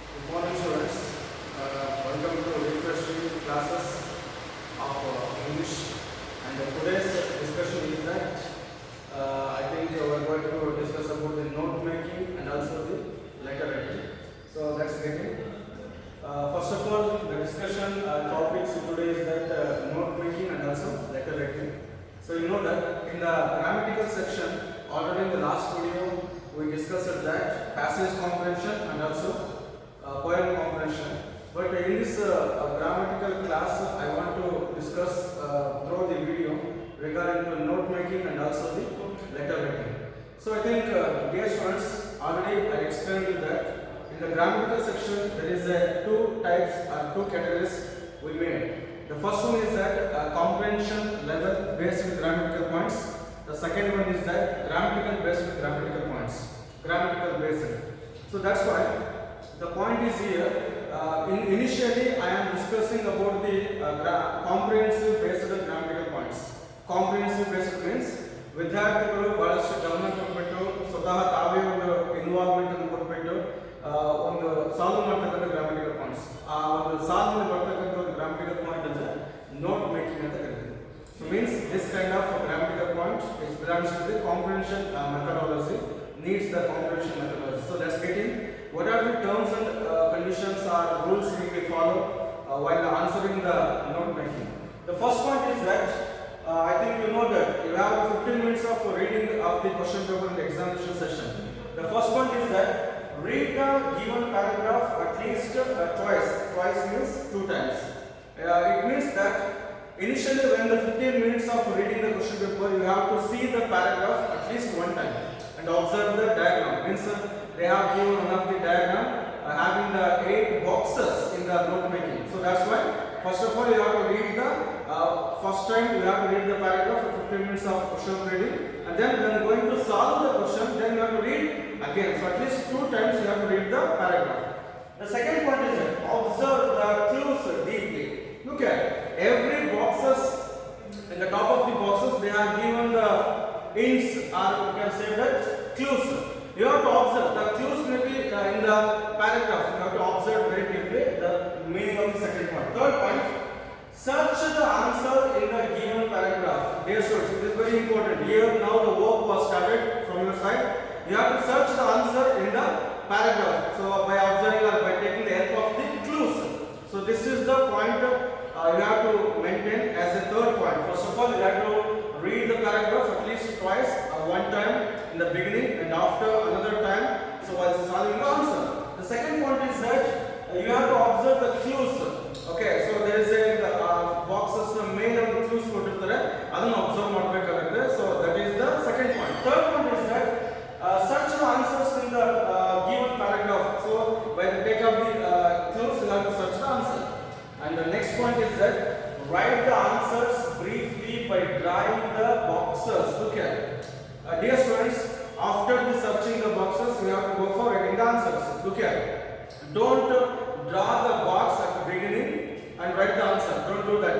Good morning, students. Welcome to refreshing classes of English. And today's discussion is that I think we're going to discuss about the note making and also the letter writing. So let's get it. First of all, the discussion topics today is that note making and also letter writing. So you know that in the grammatical section, already in the last video, we discussed that passage comprehension and also poem comprehension. But in this grammatical class, I want to discuss through the video regarding to note making and also the letter writing. So I think, dear students, already I explained you that in the grammatical section there is two types or two categories we made. The first one is that comprehension level based with grammatical points. The second one is that grammatical based with grammatical points. Grammatical based. So that's why the point is here. Initially, I am discussing about the comprehensive based grammatical points. Comprehensive based means ವಿದ್ಯಾರ್ಥಿಗಳು ಬಹಳಷ್ಟು ಗಮನ ಕೊಟ್ಬಿಟ್ಟು ಸ್ವತಃ ತಾವೇ ಒಂದು involvement ಅನ್ನು ಕೊಟ್ಬಿಟ್ಟು ಒಂದು ಸಾಲ್ವ್ ಮಾಡ್ತಕ್ಕಂಥ ಗ್ರಾಮಟಿಕಲ್ ಪಾಯಿಂಟ್ಸ್. ಆ ಒಂದು ಸಾಲ್ವ್ ಬರ್ತಕ್ಕಂಥ ಒಂದು ಗ್ರಾಮಟಿಕಲ್ ಪಾಯಿಂಟ್ ಅಂದ್ರೆ ನೋಟ್ ಮೇಕಿಂಗ್ ಅಂತ ಕರೀತೀವಿ. So means this kind of grammatical point is belongs to the comprehension methodology, needs the comprehension methodology. So let's get in. What are the terms and conditions or rules we will follow while answering the note making? The first point is that I think you know that you have 15 minutes of reading of the question paper in the examination session. The first point is that read the given paragraph at least twice. Twice means two times. It means that initially when the 15 minutes of reading the question paper, you have to see the paragraph at least one time and observe the diagram. Means they have given one of the diagram having the 8 boxes in the note making. So that's why first of all you have to read the first time you have to read the paragraph for 15 minutes of question reading, and then when going to solve the question, then you have to read again. So at least two times you have to read the paragraph. The second point is that observe the clues deeply. Look at every boxes. In the top of the boxes they have given the hints, or you can say that clues. You have to observe the clues may be in the paragraph. You have to observe very deeply the meaning of the second point. Third point, search the answer in the given paragraph. Dear students, it is very important. Here now the work was started from your side. You have to search the answer in the paragraph. So by observing or by taking the help of the clues. So this is the point you have to maintain as a third point. First of all, you have to read the paragraph at least twice, one time in the beginning and after another time. So while solving the answer. The second point is that you have to observe the clues. Okay, so there is a boxes main and the clues ಕೊಟ್ಟಿರ್ತಾರೆ ಅದನ್ನ observe ಮಾಡಬೇಕಾಗುತ್ತೆ. So that is the second point. Third point is that search the answers in the given paragraph. So by the take of the clues you have to search the answer. And the next point is that write the answers briefly by drawing the boxes. Look at dear students, after the searching the boxes we have to go for writing the answers. Look at, don't draw the box at the beginning and write the answer. Don't do that.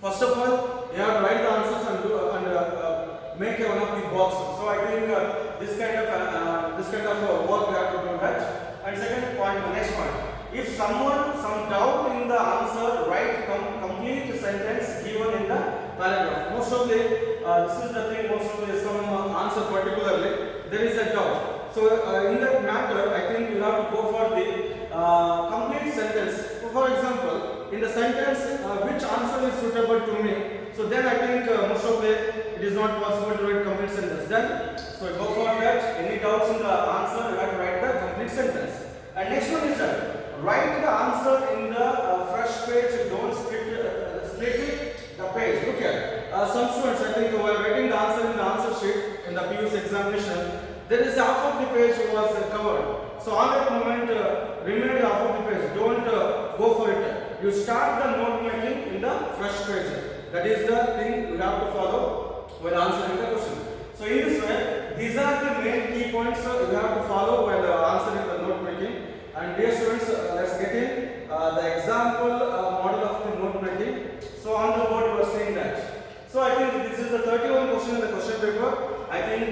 First of all you have to write the answers and do make one of the boxes. So I think this kind of work you have to do that. And second point, the next point, if some doubt in the answer, write complete sentence given in the paragraph. Most of the this is the thing, most of the some answer particularly there is a doubt. So in that matter I think you have to go for the complete sentence. So for example, in the sentence which answer is suitable to me, so then I think most of the it is not possible to write complete sentence. Then so go for that. Any doubts in the answer, you have to write the complete sentence. And next one is that write the answer in the fresh page. Don't split the page. Look at some students, I think, while writing the answer in the answer sheet in the PUC examination, there is half of the page was covered. So on that moment, remain half of the page. Don't go for it. You start the note making in the fresh page. That is the thing you have to follow while answering the question. So in this way, these are the main key points you have to follow while answering the note making. And dear students, let's get in the example model of the note making. So on the board you are seeing that. So I think this is the 31 question in the question paper. I think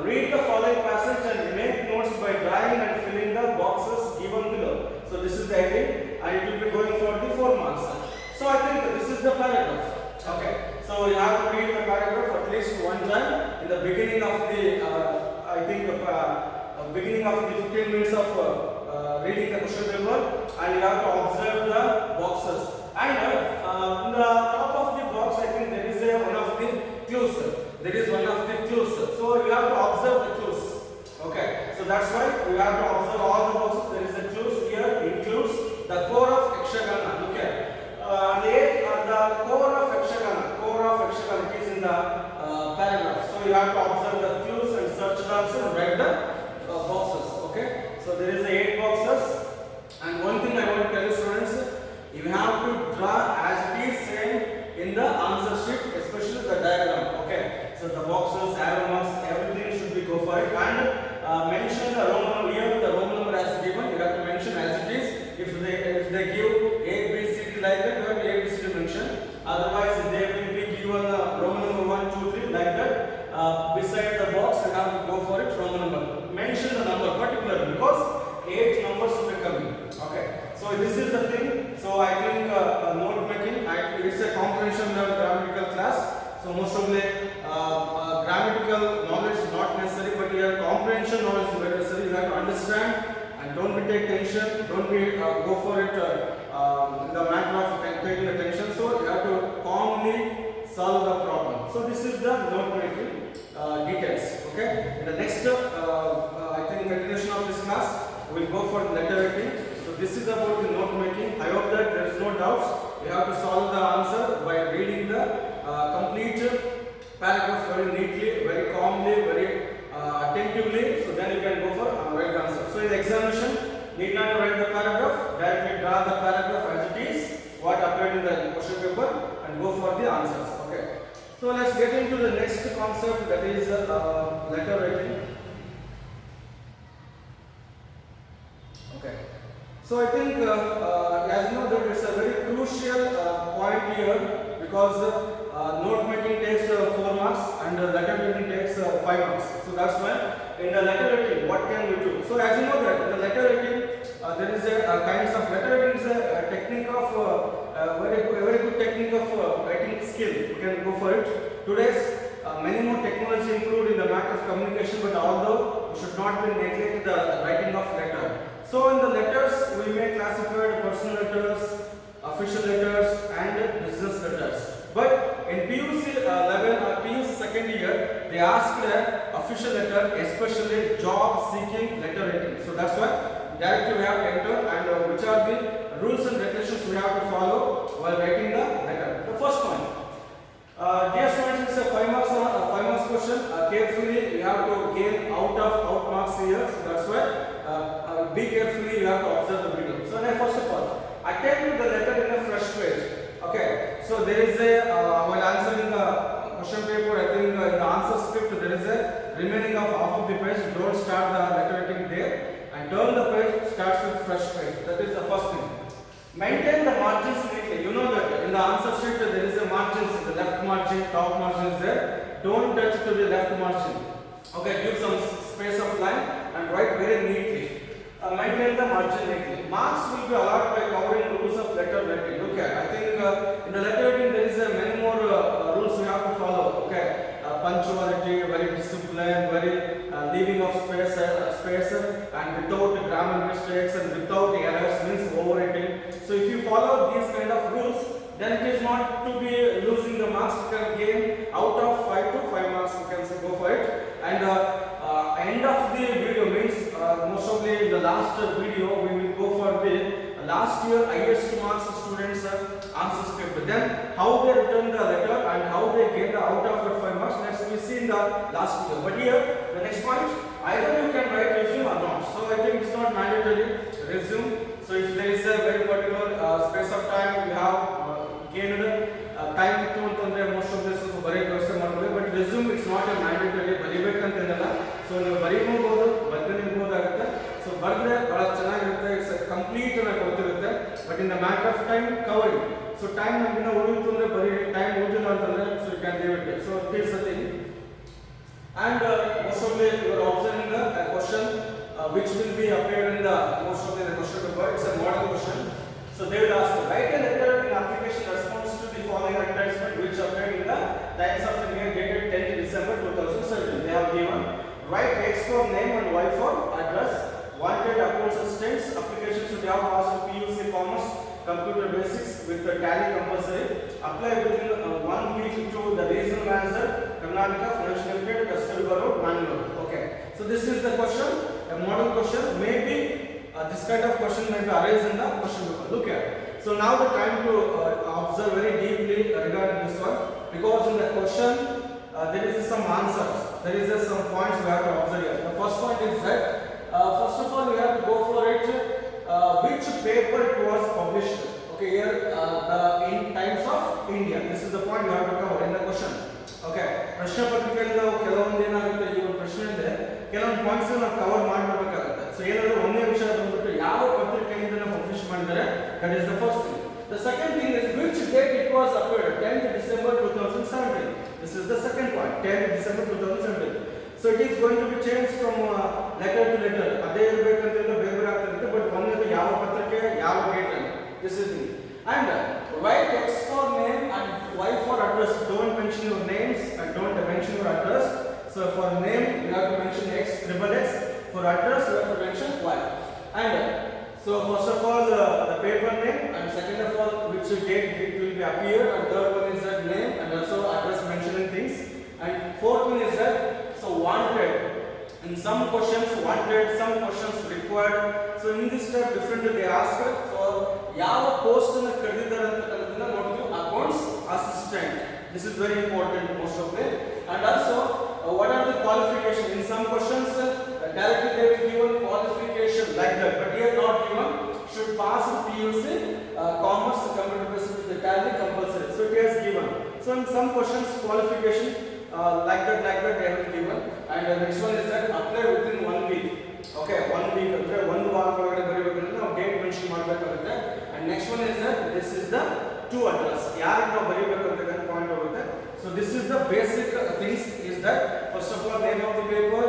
read the following passage and make notes by drawing and filling the boxes given in the beginning of the I think beginning of the 15 minutes of reading the question paper, and you have to observe the boxes. And in the top of the box, I think there is one of the clues. There is one of the clues. So you have to observe the clues. Okay. So that's why you have to observe all the boxes. There is a clues here. Includes the core of Yakshagana. Okay. The core of Yakshagana. Core of Yakshagana is in the paragraph. So you have to observe the clues and search the answer and write the boxes. Okay. So there is 8 boxes. And one thing I want to tell you, students, you have to draw as it is same in the answer sheet, especially the diagram. Okay. So the boxes, arrow marks, everything should be go for it. And mention the Roman number here. The Roman number as given, you have to mention as it is. If they give A, B, C, D like that, you have A, B, C, D mention. Otherwise, they will be given Roman number 1, 2, 3 like that. Beside the box, you have to go for it Roman number. Mention the number particularly because 8 numbers will be coming. Okay. So this is the thing. So I think note making. It's a comprehension grammatical class. So most of the grammatical knowledge is not necessary, but your comprehension knowledge is very necessary. You have to understand and don't be take tension. Don't be go for it in the matter of taking attention. So you have to calmly solve the problem. So this is the note making details. Okay. In the next, I think continuation of this class, we will go for the letter writing. So this is about the note making. I hope that there is no doubts. You have to solve the answer by reading the complete paragraph very neatly, very calmly, very attentively. So then you can go for right answer. So in the examination, need not write the paragraph. Directly draw the paragraph as it is, what appeared in the question paper, and go for the answers. Okay. So let's get into the next concept, that is letter writing. Okay. So I think as you know that it's a very crucial point here, because note making takes 4 marks and letter writing takes 5 marks. So that's why in the letter writing, what can we do? So as you know that in the letter writing, there is a kinds of letter writing is a technique of very good technique of writing skill. You can go for it. Today's many more technology improved in the matter of communication, but although we should not be neglect the writing of letter. So in the letters, we may classify personal letters, official letters, and business letters. But in PUC level or PUC second year, they asked official letter, especially job seeking letter writing. So that's why directly we have to enter, and which are the rules and regulations we have to follow while writing the letter. The first point. Dear students, it's a 5 marks question. Carefully, you have to gain out marks here. So that's why be carefully. You have to observe the video. So now, first of all, attempt the letter in a fresh page. Okay. So there is a while answering the question paper, I think in the answer script there is a remaining of half of the page. Don't start the letter writing there, and turn the page. Starts with fresh page. That is the first thing. Maintain the margins neatly. You know that in the answer sheet there is a margins, the left margin, top margin is there. Don't touch to the left margin. Okay, give some space of line and write very neatly. Maintain the margin neatly. Marks will be allowed by covering rules of letter writing. Okay, I think in the letter writing there is many more rules we have to follow. Okay, punctuality, very discipline, very leaving of space, and without grammar mistakes and without errors means overwriting. So if you follow these kind of rules, then it is not to be losing the marks. You can gain out of 5 to 5 marks. You can say go for it. And end of the video means most probably in the last video we will go for the last year highest marks students answer script. Then how they return the letter and how they get the out of 5 marks. Next we see in the last video. But here the next point, either you can write resume or not. So I think it's not mandatory resume. So if there is a very particular space of time, you have gained time to most of this very question, but resume it's not a mandatory. So you so it's a complete but in the matter of time covered. So time time so you can leave it. So here's the thing. And most of you are observing the question which will be appeared in the most of the question paper. It's a model question. So they will ask, write a letter in application response to the following advertisement which appeared in the Times of India dated 10th December 2007. write X for name and Y for address. Wanted accounts assistants, applications should have passed PUC Commerce, Computer Basics with the Tally compulsory. Apply within 1 week to the regional manager, Karnataka Financial Limited, Kasturba Road, Mangalore. Okay. So this is the question, a model question. Maybe this kind of question may be arise in the question paper. Look at. So now the time to observe very deeply regarding this one, because in the question there is some answers, there is some points we have to observe here. The first point is that first of all we have to go for it which paper it was published. Okay, here in Times of India. This is the point you have to cover in the question. Okay, ಪ್ರಶ್ನೆ ಪತ್ರಿಕೆಯಲ್ಲಿ ನಾವು ಕೆಲವೊಂದು ಏನಾಗುತ್ತೆ ಈ ಒಂದು ಪ್ರಶ್ನೆಯಿಂದ ಕೆಲವೊಂದು points ನಾವು cover ಮಾಡಬೇಕಾಗುತ್ತೆ. ಸೊ ಏನಾದರೂ ಒಂದೇ ವಿಷಯ ಬಂದ್ಬಿಟ್ಟು ಯಾವ ಪತ್ರಿಕೆಯಿಂದ ನಾವು ಪಬ್ಲಿಷ್ ಮಾಡಿದರೆ, that is the first thing. The second thing is which date it was appeared, 10th December 2017. This is the second point, 10th December 2017. So it is going to be changed from letter to letter. ಅದೇ ಇರಬೇಕಂತ ಇಲ್ಲ, ಬೇರೆ ಬೇರೆ ಆಗ್ತಿರುತ್ತೆ, but ಒಂದೇ ಯಾವ ಪತ್ರಿಕೆ ಯಾವ ಡೇಟ್ ಅಂತ. This is it. And write X for name and Y for address. Don't mention your names and don't mention your address. So for name you have to mention X, triple X. For address you have to mention Y. And so first of all the paper name, and second of all which date it will be appear, and third one is that name and also address mentioning things, and fourth one is that so wanted. In some questions wanted, some questions required. So in this step different they ask for ಯಾವ post ಅನ್ನು ಕರೆದಿದ್ದಾರೆ ಅಂತಕ್ಕಂಥದ್ದನ್ನ ನೋಡ್ತೀವಿ. accounts assistant, this is very important most of it. And also what are the qualification? In some questions directly they will given qualification like that, but here not given. Should pass PUC Commerce, Computer Basics with the Tally compulsory. So it is given. So in some questions qualification like that they have given. And the next one is that apply within 1 week. Okay, 1 week ಅಂದ್ರೆ ಒಂದು ವಾರ ಒಳಗಡೆ ಬರೀಬೇಕಂದ್ರೆ ನಾವು date mention ಮಾಡಬೇಕಾಗುತ್ತೆ. And next one is that this is the to address, ಯಾರಿಗೆ ನಾವು ಬರೀಬೇಕು ಅಂತ ಪಾಯಿಂಟ್ ಹೋಗುತ್ತೆ. So this is the basic things is that first of all name of the paper,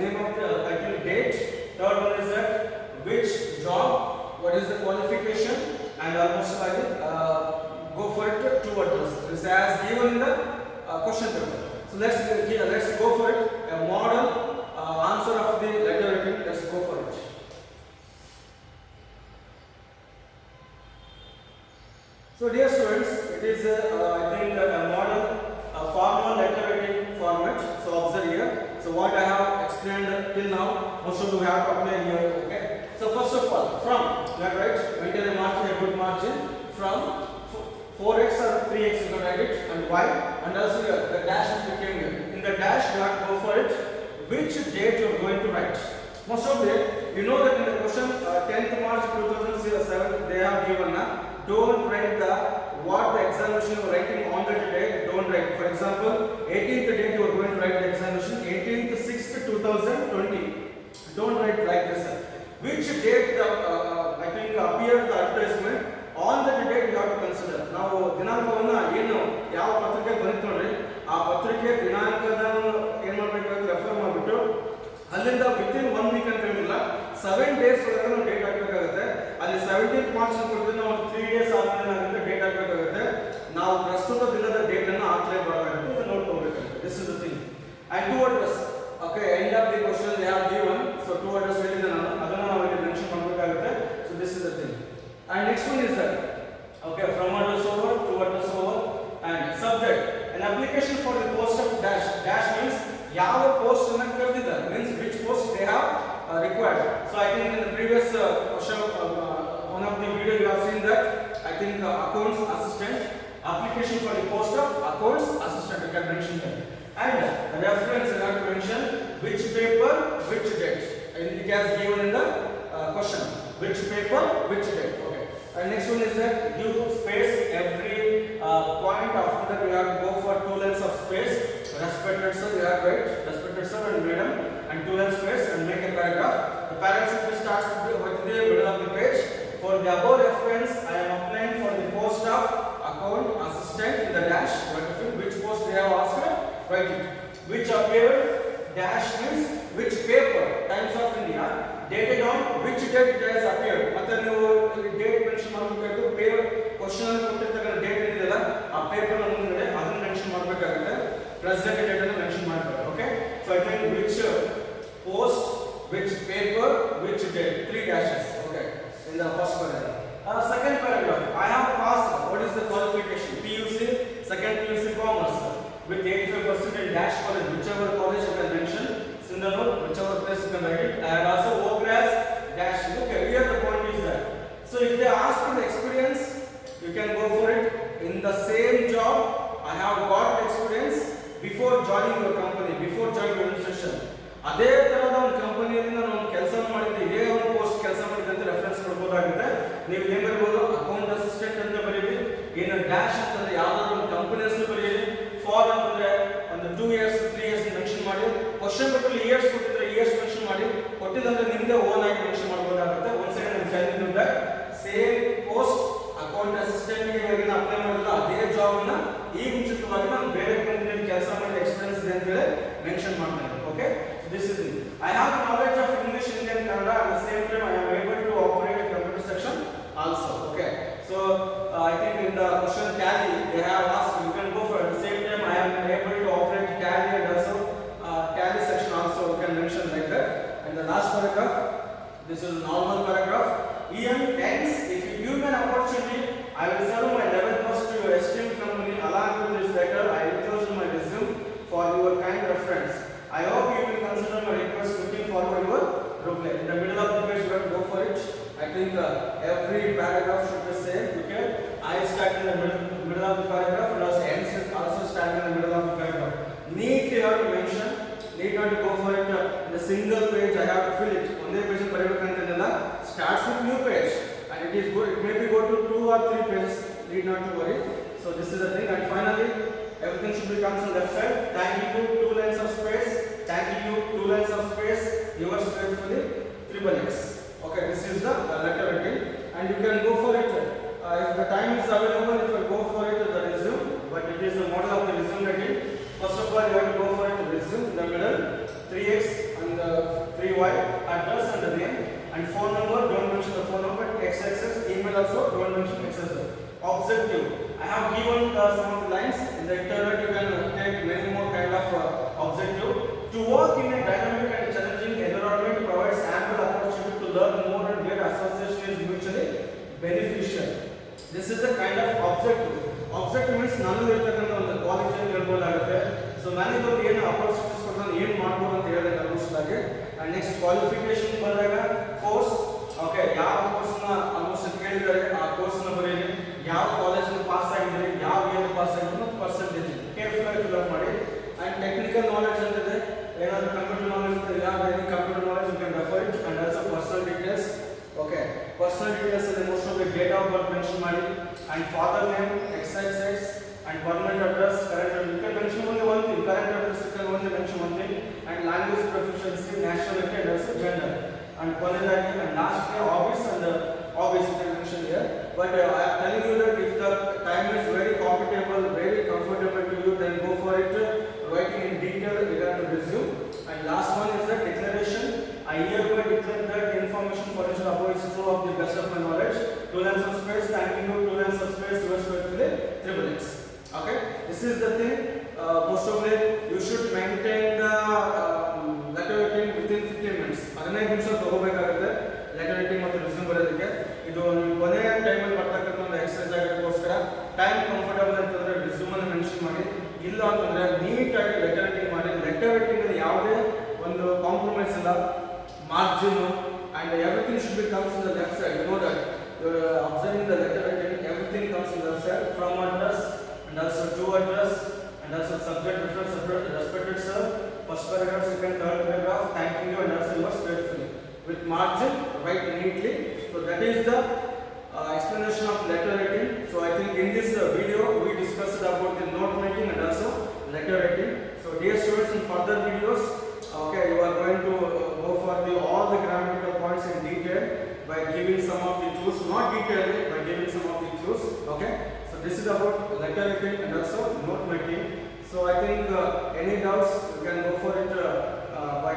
name of the actual date. Third one is that which job, what is the qualification, and almost like go for it to address. This as given in the question paper. So let's go for it. A model answer of the letter writing. Let's go for it. So dear students, it is I think a model formal letter writing format. So observe here. So what I have explained till now, most of you have to apply here. Okay. So first of all, from that right, maintain a margin, a good margin from 4x or 3x you can write it, and y, and also here the dash will became here. In the dash you have to go for it which date you are going to write. Most of them you know that in the question 10th March 2007 they have given don't write the what the examination you are writing on that date, don't write. For example 18th date you are going to write the examination 18th 6th 2020. Don't write like this. Which date the I think appeared the advertisement, on that date you have to consider. ನಾವು ದಿನಾಂಕವನ್ನು ಏನು ಯಾವ ಪತ್ರಿಕೆ ಬಂತು ನೋಡ್ರಿ, ಆ ಪತ್ರಿಕೆ ದಿನಾಂಕದ ಏನು ಮಾಡಬೇಕಾದ್ರೆ ರೆಫರ್ ಮಾಡಿಬಿಟ್ಟು ಅಲ್ಲಿಂದ ವಿತಿನ್ 1 ವೀಕ್ ಅಂತ ಹೇಳಿಲ್ಲ 7 ಡೇಸ್ ಒಳಗೆ ನಾವು ಡೇಟ್ ಹಾಕಬೇಕಾಗುತ್ತೆ. ಅಲ್ಲಿ 17th ಮಾರ್ಚ್ ಕೊಟ್ಟಿದ್ರೆ ನಾವು 3 ಡೇಸ್ ಆದ್ಮೇಲೆ ಏನಾಗುತ್ತೆ ಡೇಟ್ ಹಾಕಬೇಕಾಗುತ್ತೆ. ನಾವು ಪ್ರಸ್ತುತ ದಿನದ ಡೇಟ್ ಅನ್ನು ಹಾಕಲೇಬಾರದು ಅಂತ ನೋಡ್ಕೋಬೇಕಾಗುತ್ತೆ. This is the thing. And to address, okay, end of the question they have given. So to address ಹೇಳಿದೆ ನಾನು, ಅದನ್ನು ನಾವು ಇಲ್ಲಿ ಮೆನ್ಷನ್ ಮಾಡಬೇಕಾಗುತ್ತೆ. So this is the thing. And next one is that okay, from address over to address over. And subject, an application for the post of dash. Dash means ಯಾವ post ಅನ್ನು ಕರೆದಿದ್ದಾರೆ, means which post they have required. So I think in the previous question one of the video you have seen that I think accounts assistant, application for the post of accounts assistant you can mention that. And the reference you have to mention which paper which date, and it has given in the question which paper which date. Okay. And next one is that give space every point. After that we have to go for 2 lines of space. Respected sir, you have right, respected sir and madam, and 2 lines space and make a paragraph. The paragraph starts with the middle of the page. For the above reference I am applying for the post of account assistant in the dash. Which post they have asked, write it. Which appeared, dash means which paper, Times of India, dated on which date it has appeared. ಮತ್ತೆ ನೀವು date mention ಮಾಡಬೇಕಾಗುತ್ತೆ. Paper question ಅಲ್ಲಿ ಕೊಟ್ಟಿರ್ತಕ್ಕಂಥ date ಏನಿದೆಯಲ್ಲ ಆ paper ಮುಂದೆ ಅದನ್ನ mention ಮಾಡಬೇಕಾಗುತ್ತೆ. ಪ್ರೆಸೆಂಟ್ ಡೇಟ್ ಅನ್ನು ಮೆನ್ಷನ್ ಮಾಡಬೇಕು. Okay, so I think which post, which paper, which date. 3 dashes. Okay. In the first paragraph. Second paragraph. I have passed. What is the qualification? PUC, second PUC commerce with 85% in dash college, whichever college you can mention. Similar, whichever place you can write it. I have also worked as dash. Okay. Here the point is that. So if they ask for the experience, you can go for it. In the same job, I have got experience before joining your company, before joining your institution. ಅದೇ ತರಹದ ಒಂದು ಕಂಪನಿಯಲ್ಲಿ ನಾನು ಒಂದು ಕೆಲಸ ಮಾಡಿದ್ದೆ, ಇದೇ ಒಂದು ಪೋಸ್ಟ್ ಕೆಲಸ ಮಾಡಿದ್ದೆ ಅಂತ ರೆಫರೆನ್ಸ್ ಕೊಡಬಹುದಾಗುತ್ತೆ. ನೀವು ಏನು ಬರೀಬಹುದು, ಅಕೌಂಟ್ ಅಸಿಸ್ಟೆಂಟ್ ಅಂತ ಬರೀರಿ. ಏನು ಡ್ಯಾಶ್ ಅಂತಂದ್ರೆ ಯಾವ್ದಾದ್ರು ಒಂದು ಕಂಪನಿ ಹೆಸರು ಬರೀರಿ. ಫಾರ್ ಅಂತಂದ್ರೆ ಒಂದು 2 years 3 years ಮೆನ್ಷನ್ ಮಾಡಿ. ಕ್ವಶನ್ ಪೇಪರ್ ಇಯರ್ಸ್ ಕೊಟ್ಟಿದ್ರೆ ಇಯರ್ಸ್ ಮೆನ್ಷನ್ ಮಾಡಿ. ಕೊಟ್ಟಿದ್ರೆ ನಿಮ್ದೇ ಓನ್ ಆಗಿ ಮೆನ್ಷನ್ ಮಾಡಬಹುದಾಗುತ್ತೆ. One second I tell you that same post account assistant ಗೆ ಇವಾಗ ಅಪ್ಲೈ ಮಾಡಿದ್ರೆ ಅದೇ ಜಾಬ್ ಅನ್ನ ಈ ಮುಂಚಿತವಾಗಿ ನಾನು ಬೇರೆ ಕಂಪನಿಯಲ್ಲಿ ಕೆಲಸ ಮಾಡಿದ ಎಕ್ಸ್ಪೀರಿಯನ್ಸ್ ಇದೆ ಅಂತ ಹೇಳಿ ಮೆನ್ಷನ್ ಮಾಡ್ತೀನಿ. Okay, this is it. I have knowledge of English, Hindi and Kannada. At the same time I am able to operate a computer section also. Okay, so I think in the question tally they have asked, you can go for it. At the same time I am able to operate tally and also tally section also, you can mention like that. And the last paragraph, this is a normal paragraph. Ian, thanks. If you give me an opportunity, I will serve my level best to your esteemed company. Along with this letter, I enclose my resume for your kind reference. I hope you will consider my request. Looking forward your reply. In the middle of the page, you have to go for it. I think every paragraph should be same. Okay, I start in the middle of the paragraph and also ends also start in the middle of the paragraph. Neatly you have to mention. Need not to go for it in a single page. I have to fill it. Only page ಬರೆಯಬೇಕಂತೇನಿಲ್ಲ. Starts with new page and it is good. It may be go to 2 or 3 pages. Need not to worry. So this is the thing. And finally, everything should be comes on left side. Thank you, 2 lines of space. Thank you, 2 lines of space. Yours faithfully, XXX. Okay, this is the letter writing, and you can go for it. If the time is available, if you go for it, the resume. But it is the model of the resume writing. First of all, you have to go for it. The resume in the middle, 3x and 3y, address and the name, and phone number. Don't mention the phone number. XXX. Email also. Don't mention XXX. Objective. I have given some of the lines. In the internet you can take many more kind of objective. To work in a dynamic and challenging environment provides ample opportunity to learn more and where association is mutually beneficial. This is the kind of objective. Objective means ನಾನು ಇರತಕ್ಕಂತ ಒಂದು college ಅಲ್ಲಿ ಹೇಳ್ಬೋದಾಗುತ್ತೆ. So ನನಗೆ ಒಂದು ಏನು opportunities ಕೊಡ್ತಾನೆ, ಏನು ಮಾಡ್ಬೋದು ಅಂತ ಹೇಳಿದ್ರೆ ಆಲ್ಮೋಸ್ಟ್ ಆಗಿ. ಅಂಡ್ ನೆಕ್ಸ್ಟ್ ಕ್ವಾಲಿಫಿಕೇಶನ್ ಬಂದಾಗ ಕೋರ್ಸ್. ಓಕೆ, ಯಾವ ಕೋರ್ಸ್ ನ ಆಲ್ಮೋಸ್ಟ್ ಕೇಳಿದ್ದಾರೆ ಆ ಕೋರ್ಸ್ ನ ಬರೆಯಿರಿ. ಯಾವ ಕಾಲೇಜ್ ಪಾಸ್ ಆಗಿದ್ರೆ, ಯಾವ ಇಯರ್ ಪಾಸ್ ಆಗಿದ್ರೆ ಮತ್ತು ಪರ್ಸೆಂಟೇಜ್ ಕೇರ್ಫುಲ್ ಆಗಿ ಫಿಲ್ ಅಪ್ ಮಾಡಿ. ಅಂಡ್ ಟೆಕ್ನಿಕಲ್ ನಾಲೆಜ್ ಅಂತಿದೆ, ಏನಾದರೂ ಕಂಪ್ಯೂಟರ್ ನಾಲೆಜ್ ಇರ್ತದೆ, ಯಾವ any computer knowledge you can refer it. And also personal details. Okay, personal details ಅಲ್ಲಿ most of the date of birth mention ಮಾಡಿ. And father name, XXX, and permanent address, current address. You can mention only one thing. Current address you can only mention one thing. And language proficiency, nationality, and also gender. And quality and last year hobbies and hobbies you can mention here. But I am telling you that if the time is very comfortable, very comfortable to you, then go for it. Writing in detail regarding the resume. And last one is the declaration. I hereby declare that the information furnished above is true of the best of my knowledge. 2 lines of space. Thanking you. 2 lines of space. Yours faithfully, XXX. Okay, this is the thing. Most of it you should maintain the letter writing within 15 minutes. 15 ನಿಮಿಷ ತಗೋಬೇಕಾಗುತ್ತೆ letter writing ಮತ್ತು resume ಬರೆಯೋದಕ್ಕೆ. ಇದು ನೀವು ಕೊನೆಯ ಟೈಮಲ್ಲಿ ಬರ್ತಕ್ಕಂಥ ಒಂದು exercise ಆಗೋದಕ್ಕೋಸ್ಕರ time comfortable ಅಂತಂದ್ರೆ ರಿಸ್ಯೂಮ್ ಅನ್ನು ಮೆನ್ಷನ್ ಮಾಡಿ. ಇಲ್ಲ ಅಂತಂದ್ರೆ ನೀಟಾಗಿ ಲೆಟರ್ ರೈಟಿಂಗ್ ಮಾಡಿ. ಲೆಟರ್ ರೈಟಿಂಗ್ ಅಲ್ಲಿ ಯಾವುದೇ ಒಂದು ಕಾಂಪ್ರಮೈಸ್ ಇಲ್ಲ. Margin and everything should be comes in the left side. You know that you are observing the letter writing, everything comes in the left side. From address and also to address and also subject reference respected sir. First paragraph, second, third paragraph, thanking you and also yours faithfully. With margin, write neatly. So that is the explanation of letter writing. So I think in this video we discussed about the note making and also letter writing. So dear students, in further videos, okay, you are going to go for all the grammatical points in detail by giving some of the clues, not detailed, by giving some of the clues. Okay, so this is about letter writing and also note making. So I think any doubts you can go for it by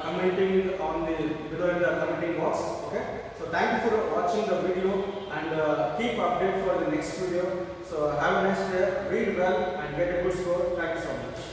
commenting on the below in the commenting box. Okay, so thank you for watching the video and keep update for the next video. So have a nice day, read well and get a good score. Thank you so much.